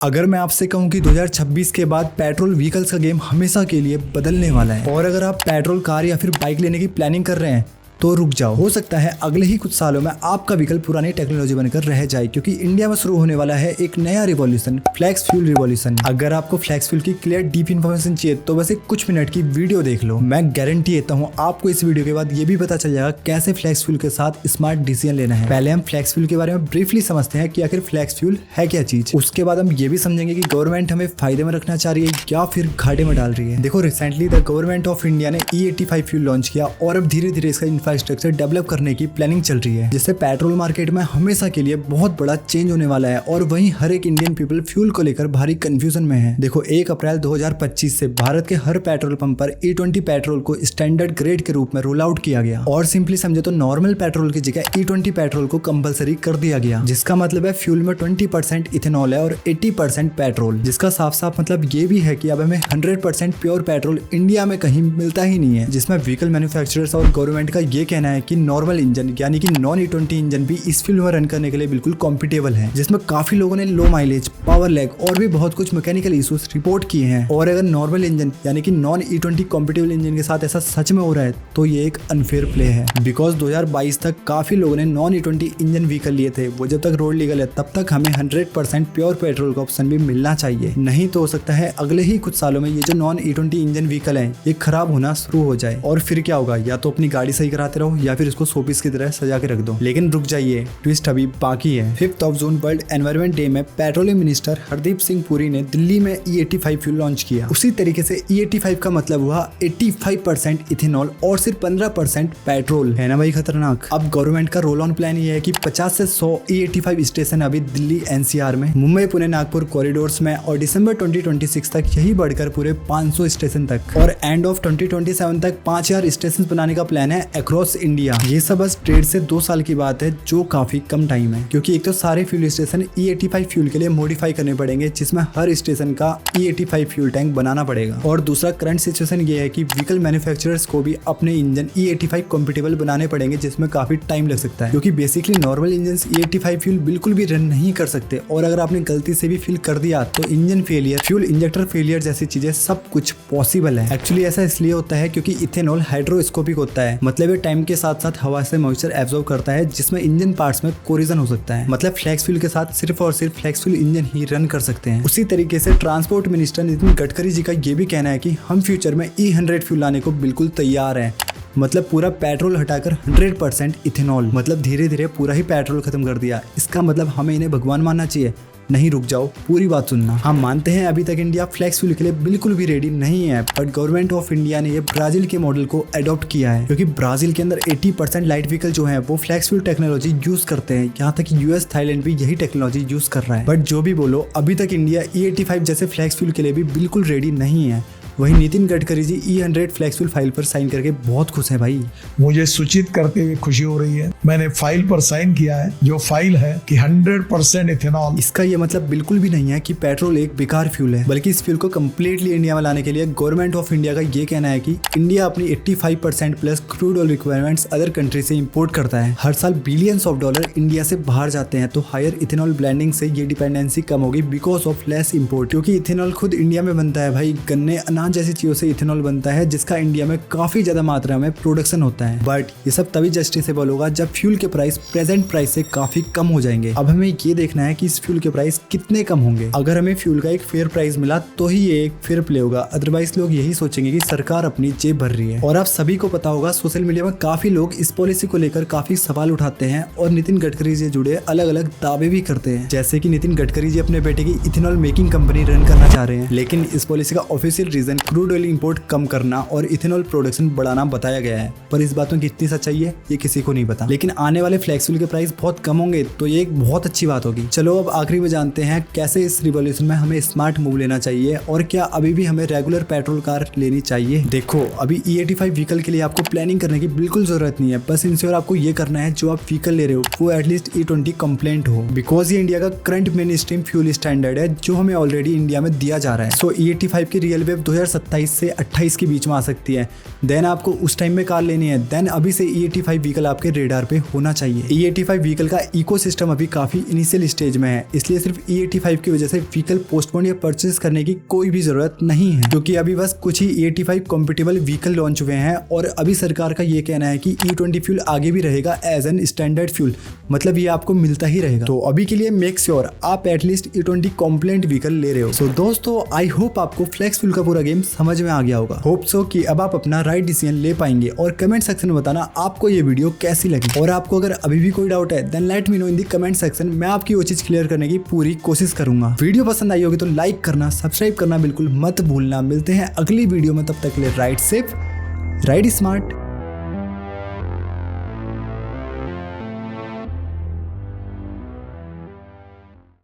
अगर मैं आपसे कहूं कि 2026 के बाद पेट्रोल व्हीकल्स का गेम हमेशा के लिए बदलने वाला है और अगर आप पेट्रोल कार या फिर बाइक लेने की प्लानिंग कर रहे हैं तो रुक जाओ। हो सकता है अगले ही कुछ सालों में आपका व्हीकल पुरानी टेक्नोलॉजी बनकर रह जाए, क्योंकि इंडिया में शुरू होने वाला है एक नया रिवॉल्यूशन, फ्लेक्स फ्यूल रिवॉल्यूशन। अगर आपको फ्लेक्स फ्यूल की क्लियर डीप इन्फॉर्मेशन चाहिए तो बस एक कुछ मिनट की वीडियो देख लो। मैं गारंटी देता हूँ आपको इस वीडियो के बाद ये भी पता चल जाएगा कैसे फ्लेक्स फ्यूल के साथ स्मार्ट डिसीजन लेना है। पहले हम फ्लेक्स फ्यूल के बारे में ब्रीफली समझते हैं कि आखिर फ्लेक्स फ्यूल है क्या चीज। उसके बाद हम ये भी समझेंगे कि गवर्नमेंट हमें फायदे में रखना चाह रही है या फिर घाटे में डाल रही है। देखो, recently the government of India ने E85 फ्यूल लॉन्च किया और अब धीरे धीरे इसका इंफ्रास्ट्रक्चर डेवलप करने की प्लानिंग चल रही है, जिससे पेट्रोल मार्केट में हमेशा के लिए बहुत बड़ा चेंज होने वाला है। और वहीं हर एक इंडियन पीपल फ्यूल को लेकर भारी कंफ्यूजन में है। देखो, 1 अप्रैल 2025 से भारत के हर पेट्रोल पंप पर E20 पेट्रोल को स्टैंडर्ड ग्रेड के रूप में रोल आउट किया गया और सिंपली समझे तो नॉर्मल पेट्रोल की जगह E20 पेट्रोल को कंपलसरी कर दिया गया, जिसका मतलब है फ्यूल में 20% इथेनॉल है और 80% पेट्रोल। जिसका साफ साफ मतलब ये भी है कि अब हमें 100% प्योर पेट्रोल इंडिया में कहीं मिलता ही नहीं है, जिसमें व्हीकल मैन्युफैक्चरर्स और गवर्नमेंट का ये कहना है कि नॉर्मल इंजन यानी कि नॉन E20 इंजन भी इस फ्यूल में रन करने के लिए बिल्कुल कॉम्पिटेबल है, जिसमें काफी लोगों ने लो माइलेज, पावर लैग और भी बहुत कुछ मैकेनिकल इश्यूज रिपोर्ट किए हैं। और अगर नॉर्मल इंजन यानी कि नॉन E20 कॉम्पिटेबल इंजन के साथ ऐसा सच में हो रहा है तो ये एक अनफेयर प्ले है, बिकॉज 2022 तक काफी लोगों ने नॉन E20 इंजन व्हीकल लिए थे। वो जब तक रोड लीगल है तब तक हमें 100% प्योर पेट्रोल का ऑप्शन भी मिलना चाहिए, नहीं तो हो सकता है अगले ही कुछ सालों में ये जो नॉन E20 इंजन व्हीकल है ये खराब होना शुरू हो जाए। और फिर क्या होगा, या तो अपनी गाड़ी सही कराते रहो या फिर इसको शोपीस की तरह सजा के रख दो। लेकिन रुक जाइए, ट्विस्ट अभी बाकी है। 5 जून वर्ल्ड एनवायरमेंट डे में पेट्रोलियम मिनिस्टर हरदीप सिंह पुरी ने दिल्ली में E85 फ्यूल लॉन्च किया। उसी तरीके से E85 का मतलब हुआ 85% इथेनॉल और सिर्फ 15% पेट्रोल। है ना भाई खतरनाक। अब गवर्नमेंट का रोल ऑन प्लान ये है कि 50 से 100 E85 स्टेशन अभी दिल्ली NCR में, मुंबई पुणे नागपुर कॉरिडोर्स में और दिसंबर 2026 तक यही बढ़कर पूरे 500 स्टेशन तक और एंड ऑफ 2027 तक 5000 स्टेशन बनाने का प्लान है अक्रॉस इंडिया। ये सब बस 1.5 से 2 साल की बात है, जो काफी कम टाइम है, क्योंकि एक तो सारे फ्यूल स्टेशन E85 फ्यूल के लिए मॉडिफाई करने पड़ेंगे, जिसमें हर स्टेशन का E85 फ्यूल टैंक बनाना पड़ेगा। और दूसरा करंट सिचुएशन ये है कि व्हीकल मैन्युफैक्चरर्स को भी अपने इंजन E85 कॉम्पिटेबल बनाने पड़ेंगे, जिसमें काफी टाइम लग सकता है, क्योंकि basically normal engine E85 fuel बिल्कुल भी रन नहीं कर सकते। और अगर आपने गलती से भी फिल कर दिया तो engine failure, fuel injector failure जैसी चीजें सब कुछ पॉसिबल है। एक्चुअली ऐसा इसलिए होता है क्योंकि इथेनॉल हाइड्रोस्कोपिक होता है, मतलब ये टाइम के साथ साथ हवा से मॉइस्चर एब्जॉर्ब करता है, जिसमें इंजन पार्ट्स में कोरिजन हो सकता है। मतलब फ्लेक्स फ्यूल के साथ सिर्फ और सिर्फ फ्लेक्स फ्यूल इंजन ही रन कर सकते हैं। उसी तरीके से ट्रांसपोर्ट मिनिस्टर नितिन गडकरी जी का ये भी कहना है कि हम फ्यूचर में E100 फ्यूल लाने को बिल्कुल तैयार हैं, मतलब पूरा पेट्रोल हटाकर 100% इथेनॉल। मतलब धीरे धीरे पूरा ही पेट्रोल खत्म कर दिया। इसका मतलब हमें इन्हें भगवान मानना चाहिए? नहीं, रुक जाओ, पूरी बात सुनना। हम मानते हैं अभी तक इंडिया फ्लेक्स फ्यूल के लिए बिल्कुल भी रेडी नहीं है, बट गवर्नमेंट ऑफ इंडिया ने ये ब्राजील के मॉडल को अडॉप्ट किया है, क्योंकि ब्राजील के अंदर 80% लाइट व्हीकल जो है वो फ्लेक्स फ्यूल टेक्नोलॉजी यूज करते हैं। यहाँ तक US, थाईलैंड भी यही टेक्नोलॉजी यूज कर रहा है। बट जो भी बोलो, अभी तक इंडिया E85 जैसे फ्लेक्स फ्यूल के लिए भी बिल्कुल रेडी नहीं है। वहीं Nitin Gadkari ji E100 flex fuel file पर साइन करके बहुत खुश है भाई। मुझे सूचित करते हुए खुशी हो रही है, मैंने फाइल पर साइन किया है, जो फाइल है कि 100% इथेनॉल। इसका ये मतलब बिल्कुल भी नहीं है कि पेट्रोल एक बेकार फ्यूल है, बल्कि इस फ्यूल को कम्प्लीटली इंडिया में लाने के लिए गवर्नमेंट ऑफ इंडिया का ये कहना है कि इंडिया अपनी 85% plus crude oil requirements other country से इंपोर्ट करता है। हर साल बिलियंस ऑफ डॉलर इंडिया से बाहर जाते हैं, तो हायर इथेनॉल ब्लेंडिंग से ये डिपेंडेंसी कम होगी बिकॉज ऑफ लेस इंपोर्ट, क्योंकि इथेनॉल खुद इंडिया में बनता है भाई। गन्ने, अनाज जैसी चीजों से इथेनॉल बनता है, जिसका इंडिया में काफी ज्यादा मात्रा में प्रोडक्शन होता है। बट ये सब तभी जस्टिसेबल होगा जब फ्यूल के प्राइस प्रेजेंट प्राइस से काफी कम हो जाएंगे। अब हमें ये देखना है कि इस फ्यूल के प्राइस कितने कम होंगे। अगर हमें फ्यूल का एक फेयर प्राइस मिला तो ही ये एक फेयर प्ले होगा, अदरवाइज लोग यही सोचेंगे कि सरकार अपनी जेब भर रही है। और आप सभी को पता होगा, सोशल मीडिया में काफी लोग इस पॉलिसी को लेकर काफी सवाल उठाते हैं और नितिन गडकरी से जुड़े अलग अलग दावे भी करते हैं, जैसे कि नितिन गडकरी जी अपने बेटे की इथेनॉल मेकिंग कंपनी रन करना चाह रहे हैं। लेकिन इस पॉलिसी का official reason crude oil import कम करना और इथेनॉल प्रोडक्शन बढ़ाना बताया गया है, पर इस बात में कितनी सच्चाई है ये किसी को नहीं पता। लेकिन आने वाले फ्लेक्स फ्यूल के प्राइस बहुत कम होंगे, तो ये एक बहुत अच्छी बात होगी। चलो अब आखिरी में जानते हैं कैसे इस रिवॉल्यूशन में हमें स्मार्ट मूव लेना चाहिए और क्या अभी भी हमें रेगुलर पेट्रोल कार लेनी चाहिए। देखो, अभी E85 व्हीकल के लिए आपको प्लानिंग करने की बिल्कुल जरूरत नहीं है। बस इंश्योर आपको ये करना है जो आप व्हीकल ले रहे हो वो एटलीस्ट E20 कंप्लेंट हो, बिकॉज ये इंडिया का current main stream fuel standard है जो हमें ऑलरेडी इंडिया में दिया जा रहा है। सो E85 की रियल वेव 2027 से 28 के बीच में आ सकती है। देन आपको उस टाइम में कार लेनी है। देन अभी से E85 व्हीकल आपके रेडार पे होना चाहिए। E85 व्हीकल का इकोसिस्टम अभी काफी इनिशियल स्टेज में है, इसलिए सिर्फ E85 की वजह से व्हीकल पोस्टपोन या परचेज करने की कोई भी जरूरत नहीं है, क्योंकि अभी बस कुछ ही E85 कॉम्पिटेबल व्हीकल लॉन्च हुए हैं और अभी सरकार का ये कहना है कि E20 फ्यूल आगे भी रहेगा एज एन स्टैंडर्ड फ्यूल, मतलब ये आपको मिलता ही रहेगा। तो अभी के लिए मेक श्योर आप एटलीस्ट E20 कॉम्प्लेंट व्हीकल ले रहे हो। सो दोस्तों, आई होप आपको फ्लेक्स फ्यूल का पूरा गेम समझ में आ गया होगा। होप सो कि अब आप अपना राइट डिसीजन ले पाएंगे। और कमेंट सेक्शन में बताना आपको ये वीडियो कैसी लगी, और आपको अगर अभी भी कोई डाउट है then let me know in the comment section. मैं आपकी वो चीज क्लियर करने की पूरी कोशिश करूंगा। वीडियो पसंद आई होगी तो लाइक करना, सब्सक्राइब करना बिल्कुल मत भूलना। मिलते हैं अगली वीडियो में, तब तक के लिए राइड सेफ, राइड स्मार्ट।